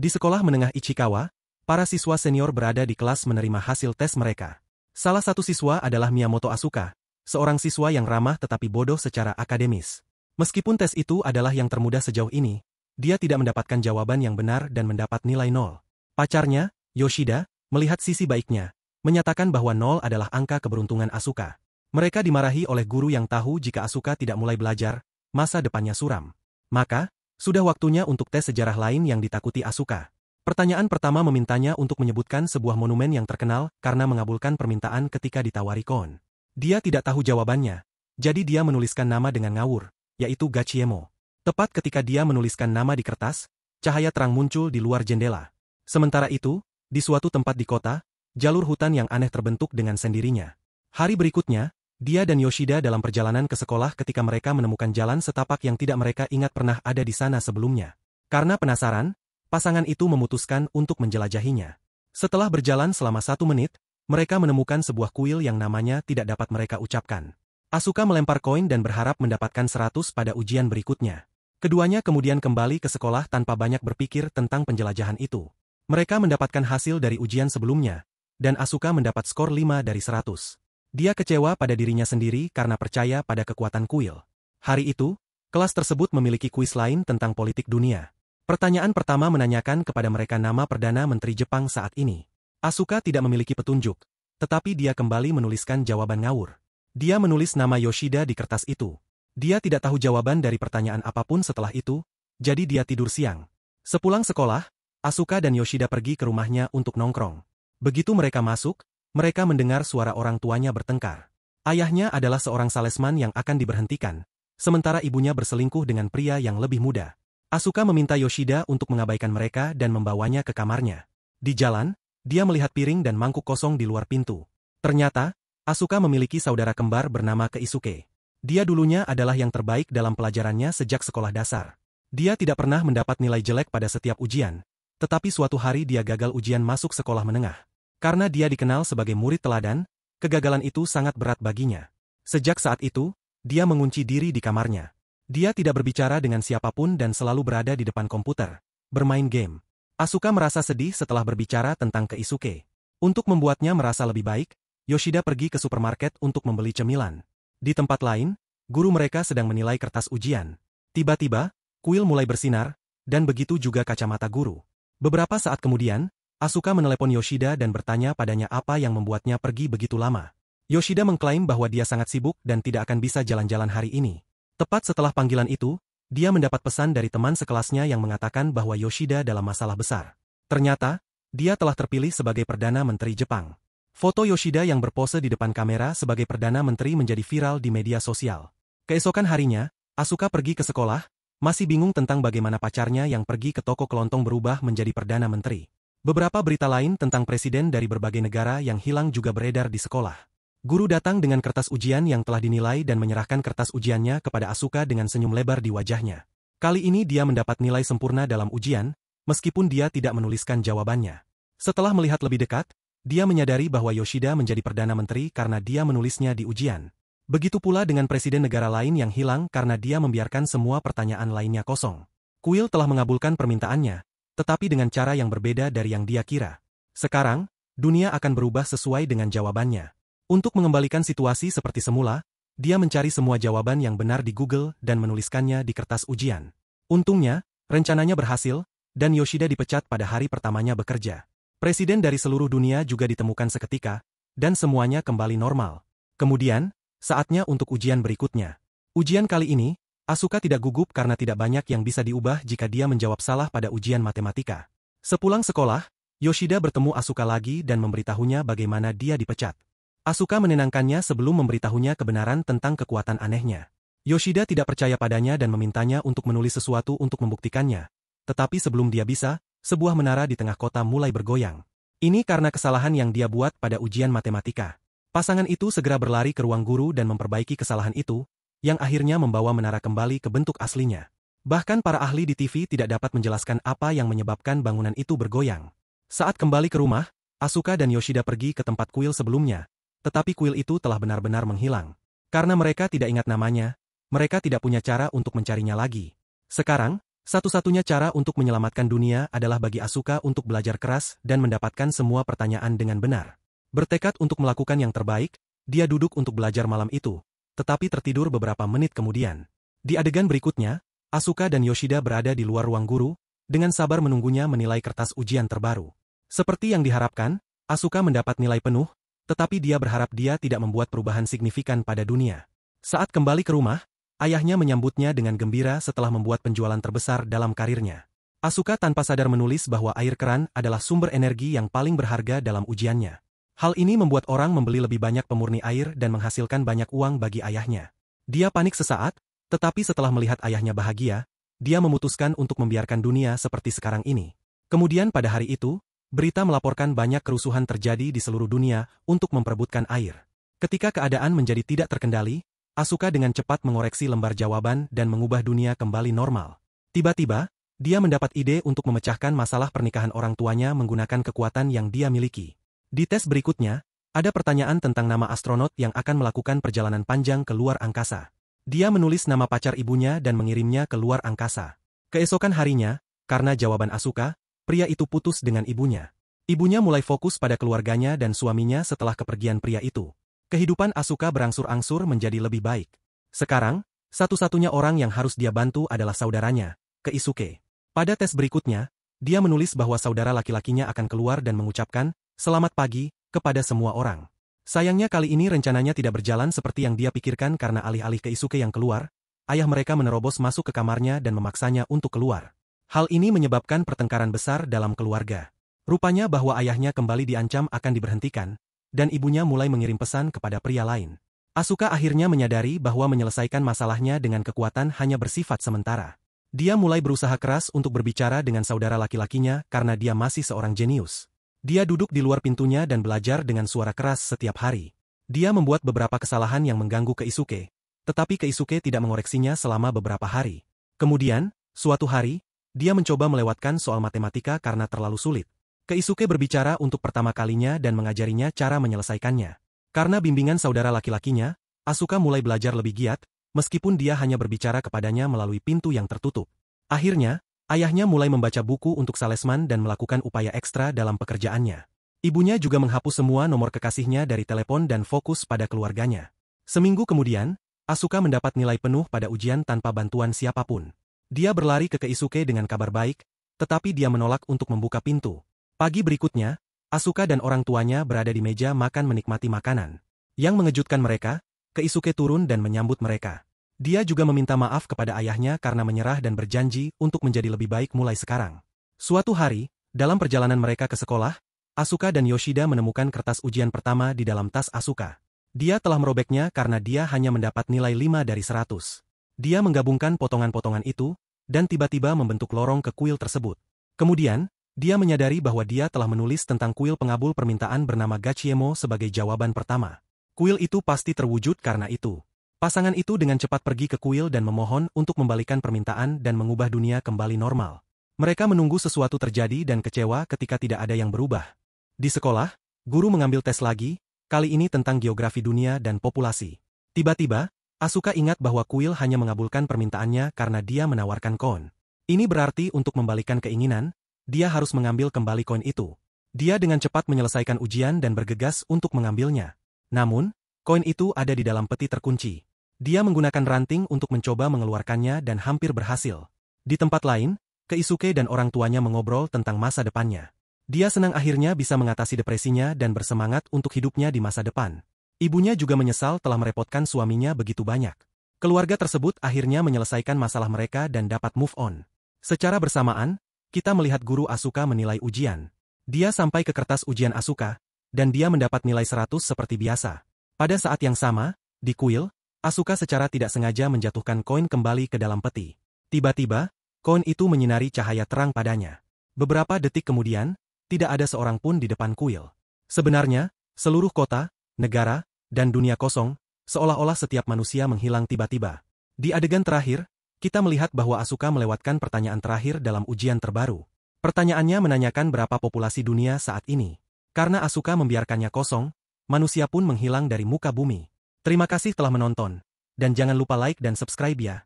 Di sekolah menengah Ichikawa, para siswa senior berada di kelas menerima hasil tes mereka. Salah satu siswa adalah Miyamoto Asuka, seorang siswa yang ramah tetapi bodoh secara akademis. Meskipun tes itu adalah yang termudah sejauh ini, dia tidak mendapatkan jawaban yang benar dan mendapat nilai 0. Pacarnya, Yoshida, melihat sisi baiknya, menyatakan bahwa 0 adalah angka keberuntungan Asuka. Mereka dimarahi oleh guru yang tahu jika Asuka tidak mulai belajar, masa depannya suram. Maka, sudah waktunya untuk tes sejarah lain yang ditakuti Asuka. Pertanyaan pertama memintanya untuk menyebutkan sebuah monumen yang terkenal karena mengabulkan permintaan ketika ditawari koon. Dia tidak tahu jawabannya, jadi dia menuliskan nama dengan ngawur, yaitu Gachiemo. Tepat ketika dia menuliskan nama di kertas, cahaya terang muncul di luar jendela. Sementara itu, di suatu tempat di kota, jalur hutan yang aneh terbentuk dengan sendirinya. Hari berikutnya, dia dan Yoshida dalam perjalanan ke sekolah ketika mereka menemukan jalan setapak yang tidak mereka ingat pernah ada di sana sebelumnya. Karena penasaran, pasangan itu memutuskan untuk menjelajahinya. Setelah berjalan selama 1 menit, mereka menemukan sebuah kuil yang namanya tidak dapat mereka ucapkan. Asuka melempar koin dan berharap mendapatkan 100 pada ujian berikutnya. Keduanya kemudian kembali ke sekolah tanpa banyak berpikir tentang penjelajahan itu. Mereka mendapatkan hasil dari ujian sebelumnya, dan Asuka mendapat skor 5 dari 100. Dia kecewa pada dirinya sendiri karena percaya pada kekuatan kuil. Hari itu, kelas tersebut memiliki kuis lain tentang politik dunia. Pertanyaan pertama menanyakan kepada mereka nama Perdana Menteri Jepang saat ini. Asuka tidak memiliki petunjuk, tetapi dia kembali menuliskan jawaban ngawur. Dia menulis nama Yoshida di kertas itu. Dia tidak tahu jawaban dari pertanyaan apapun setelah itu, jadi dia tidur siang. Sepulang sekolah, Asuka dan Yoshida pergi ke rumahnya untuk nongkrong. Begitu mereka masuk, mereka mendengar suara orang tuanya bertengkar. Ayahnya adalah seorang salesman yang akan diberhentikan, sementara ibunya berselingkuh dengan pria yang lebih muda. Asuka meminta Yoshida untuk mengabaikan mereka dan membawanya ke kamarnya. Di jalan, dia melihat piring dan mangkuk kosong di luar pintu. Ternyata, Asuka memiliki saudara kembar bernama Keisuke. Dia dulunya adalah yang terbaik dalam pelajarannya sejak sekolah dasar. Dia tidak pernah mendapat nilai jelek pada setiap ujian, tetapi suatu hari dia gagal ujian masuk sekolah menengah. Karena dia dikenal sebagai murid teladan, kegagalan itu sangat berat baginya. Sejak saat itu, dia mengunci diri di kamarnya. Dia tidak berbicara dengan siapapun dan selalu berada di depan komputer, bermain game. Asuka merasa sedih setelah berbicara tentang Keisuke. Untuk membuatnya merasa lebih baik, Yoshida pergi ke supermarket untuk membeli cemilan. Di tempat lain, guru mereka sedang menilai kertas ujian. Tiba-tiba, kuil mulai bersinar, dan begitu juga kacamata guru. Beberapa saat kemudian, Asuka menelepon Yoshida dan bertanya padanya apa yang membuatnya pergi begitu lama. Yoshida mengklaim bahwa dia sangat sibuk dan tidak akan bisa jalan-jalan hari ini. Tepat setelah panggilan itu, dia mendapat pesan dari teman sekelasnya yang mengatakan bahwa Yoshida dalam masalah besar. Ternyata, dia telah terpilih sebagai Perdana Menteri Jepang. Foto Yoshida yang berpose di depan kamera sebagai Perdana Menteri menjadi viral di media sosial. Keesokan harinya, Asuka pergi ke sekolah, masih bingung tentang bagaimana pacarnya yang pergi ke toko kelontong berubah menjadi Perdana Menteri. Beberapa berita lain tentang presiden dari berbagai negara yang hilang juga beredar di sekolah. Guru datang dengan kertas ujian yang telah dinilai dan menyerahkan kertas ujiannya kepada Asuka dengan senyum lebar di wajahnya. Kali ini dia mendapat nilai sempurna dalam ujian, meskipun dia tidak menuliskan jawabannya. Setelah melihat lebih dekat, dia menyadari bahwa Yoshida menjadi Perdana Menteri karena dia menulisnya di ujian. Begitu pula dengan presiden negara lain yang hilang karena dia membiarkan semua pertanyaan lainnya kosong. Kuil telah mengabulkan permintaannya, tetapi dengan cara yang berbeda dari yang dia kira. Sekarang, dunia akan berubah sesuai dengan jawabannya. Untuk mengembalikan situasi seperti semula, dia mencari semua jawaban yang benar di Google dan menuliskannya di kertas ujian. Untungnya, rencananya berhasil, dan Yoshida dipecat pada hari pertamanya bekerja. Presiden dari seluruh dunia juga ditemukan seketika, dan semuanya kembali normal. Kemudian, saatnya untuk ujian berikutnya. Ujian kali ini, Asuka tidak gugup karena tidak banyak yang bisa diubah jika dia menjawab salah pada ujian matematika. Sepulang sekolah, Yoshida bertemu Asuka lagi dan memberitahunya bagaimana dia dipecat. Asuka menenangkannya sebelum memberitahunya kebenaran tentang kekuatan anehnya. Yoshida tidak percaya padanya dan memintanya untuk menulis sesuatu untuk membuktikannya. Tetapi sebelum dia bisa, sebuah menara di tengah kota mulai bergoyang. Ini karena kesalahan yang dia buat pada ujian matematika. Pasangan itu segera berlari ke ruang guru dan memperbaiki kesalahan itu, yang akhirnya membawa menara kembali ke bentuk aslinya. Bahkan para ahli di TV tidak dapat menjelaskan apa yang menyebabkan bangunan itu bergoyang. Saat kembali ke rumah, Asuka dan Yoshida pergi ke tempat kuil sebelumnya, tetapi kuil itu telah benar-benar menghilang. Karena mereka tidak ingat namanya, mereka tidak punya cara untuk mencarinya lagi. Sekarang, Satu-satunya cara untuk menyelamatkan dunia adalah bagi Asuka untuk belajar keras dan mendapatkan semua pertanyaan dengan benar. Bertekad untuk melakukan yang terbaik, dia duduk untuk belajar malam itu, tetapi tertidur beberapa menit kemudian. Di adegan berikutnya, Asuka dan Yoshida berada di luar ruang guru, dengan sabar menunggunya menilai kertas ujian terbaru. Seperti yang diharapkan, Asuka mendapat nilai penuh, tetapi dia berharap dia tidak membuat perubahan signifikan pada dunia. Saat kembali ke rumah, ayahnya menyambutnya dengan gembira setelah membuat penjualan terbesar dalam karirnya. Asuka tanpa sadar menulis bahwa air keran adalah sumber energi yang paling berharga dalam ujiannya. Hal ini membuat orang membeli lebih banyak pemurni air dan menghasilkan banyak uang bagi ayahnya. Dia panik sesaat, tetapi setelah melihat ayahnya bahagia, dia memutuskan untuk membiarkan dunia seperti sekarang ini. Kemudian pada hari itu, berita melaporkan banyak kerusuhan terjadi di seluruh dunia untuk memperebutkan air. Ketika keadaan menjadi tidak terkendali, Asuka dengan cepat mengoreksi lembar jawaban dan mengubah dunia kembali normal. Tiba-tiba, dia mendapat ide untuk memecahkan masalah pernikahan orang tuanya menggunakan kekuatan yang dia miliki. Di tes berikutnya, ada pertanyaan tentang nama astronot yang akan melakukan perjalanan panjang ke luar angkasa. Dia menulis nama pacar ibunya dan mengirimnya ke luar angkasa. Keesokan harinya, karena jawaban Asuka, pria itu putus dengan ibunya. Ibunya mulai fokus pada keluarganya dan suaminya setelah kepergian pria itu. Kehidupan Asuka berangsur-angsur menjadi lebih baik. Sekarang, satu-satunya orang yang harus dia bantu adalah saudaranya, Keisuke. Pada tes berikutnya, dia menulis bahwa saudara laki-lakinya akan keluar dan mengucapkan, "Selamat pagi," kepada semua orang. Sayangnya kali ini rencananya tidak berjalan seperti yang dia pikirkan karena alih-alih Keisuke yang keluar, ayah mereka menerobos masuk ke kamarnya dan memaksanya untuk keluar. Hal ini menyebabkan pertengkaran besar dalam keluarga. Rupanya bahwa ayahnya kembali diancam akan diberhentikan, dan ibunya mulai mengirim pesan kepada pria lain. Asuka akhirnya menyadari bahwa menyelesaikan masalahnya dengan kekuatan hanya bersifat sementara. Dia mulai berusaha keras untuk berbicara dengan saudara laki-lakinya karena dia masih seorang jenius. Dia duduk di luar pintunya dan belajar dengan suara keras setiap hari. Dia membuat beberapa kesalahan yang mengganggu Keisuke, tetapi Keisuke tidak mengoreksinya selama beberapa hari. Kemudian, suatu hari, dia mencoba melewatkan soal matematika karena terlalu sulit. Keisuke berbicara untuk pertama kalinya dan mengajarinya cara menyelesaikannya. Karena bimbingan saudara laki-lakinya, Asuka mulai belajar lebih giat, meskipun dia hanya berbicara kepadanya melalui pintu yang tertutup. Akhirnya, ayahnya mulai membaca buku untuk salesman dan melakukan upaya ekstra dalam pekerjaannya. Ibunya juga menghapus semua nomor kekasihnya dari telepon dan fokus pada keluarganya. Seminggu kemudian, Asuka mendapat nilai penuh pada ujian tanpa bantuan siapapun. Dia berlari ke Keisuke dengan kabar baik, tetapi dia menolak untuk membuka pintu. Pagi berikutnya, Asuka dan orang tuanya berada di meja makan menikmati makanan. Yang mengejutkan mereka, Keisuke turun dan menyambut mereka. Dia juga meminta maaf kepada ayahnya karena menyerah dan berjanji untuk menjadi lebih baik mulai sekarang. Suatu hari, dalam perjalanan mereka ke sekolah, Asuka dan Yoshida menemukan kertas ujian pertama di dalam tas Asuka. Dia telah merobeknya karena dia hanya mendapat nilai 5 dari 100. Dia menggabungkan potongan-potongan itu, dan tiba-tiba membentuk lorong ke kuil tersebut. Kemudian, dia menyadari bahwa dia telah menulis tentang kuil pengabul permintaan bernama Gachiemo sebagai jawaban pertama. Kuil itu pasti terwujud karena itu. Pasangan itu dengan cepat pergi ke kuil dan memohon untuk membalikan permintaan dan mengubah dunia kembali normal. Mereka menunggu sesuatu terjadi dan kecewa ketika tidak ada yang berubah. Di sekolah, guru mengambil tes lagi, kali ini tentang geografi dunia dan populasi. Tiba-tiba, Asuka ingat bahwa kuil hanya mengabulkan permintaannya karena dia menawarkan koin. Ini berarti untuk membalikan keinginan, dia harus mengambil kembali koin itu. Dia dengan cepat menyelesaikan ujian dan bergegas untuk mengambilnya. Namun, koin itu ada di dalam peti terkunci. Dia menggunakan ranting untuk mencoba mengeluarkannya dan hampir berhasil. Di tempat lain, Keisuke dan orang tuanya mengobrol tentang masa depannya. Dia senang akhirnya bisa mengatasi depresinya dan bersemangat untuk hidupnya di masa depan. Ibunya juga menyesal telah merepotkan suaminya begitu banyak. Keluarga tersebut akhirnya menyelesaikan masalah mereka dan dapat move on. Secara bersamaan, kita melihat guru Asuka menilai ujian. Dia sampai ke kertas ujian Asuka, dan dia mendapat nilai 100 seperti biasa. Pada saat yang sama, di kuil, Asuka secara tidak sengaja menjatuhkan koin kembali ke dalam peti. Tiba-tiba, koin itu menyinari cahaya terang padanya. Beberapa detik kemudian, tidak ada seorang pun di depan kuil. Sebenarnya, seluruh kota, negara, dan dunia kosong, seolah-olah setiap manusia menghilang tiba-tiba. Di adegan terakhir, kita melihat bahwa Asuka melewatkan pertanyaan terakhir dalam ujian terbaru. Pertanyaannya menanyakan berapa populasi dunia saat ini. Karena Asuka membiarkannya kosong, manusia pun menghilang dari muka bumi. Terima kasih telah menonton, dan jangan lupa like dan subscribe ya.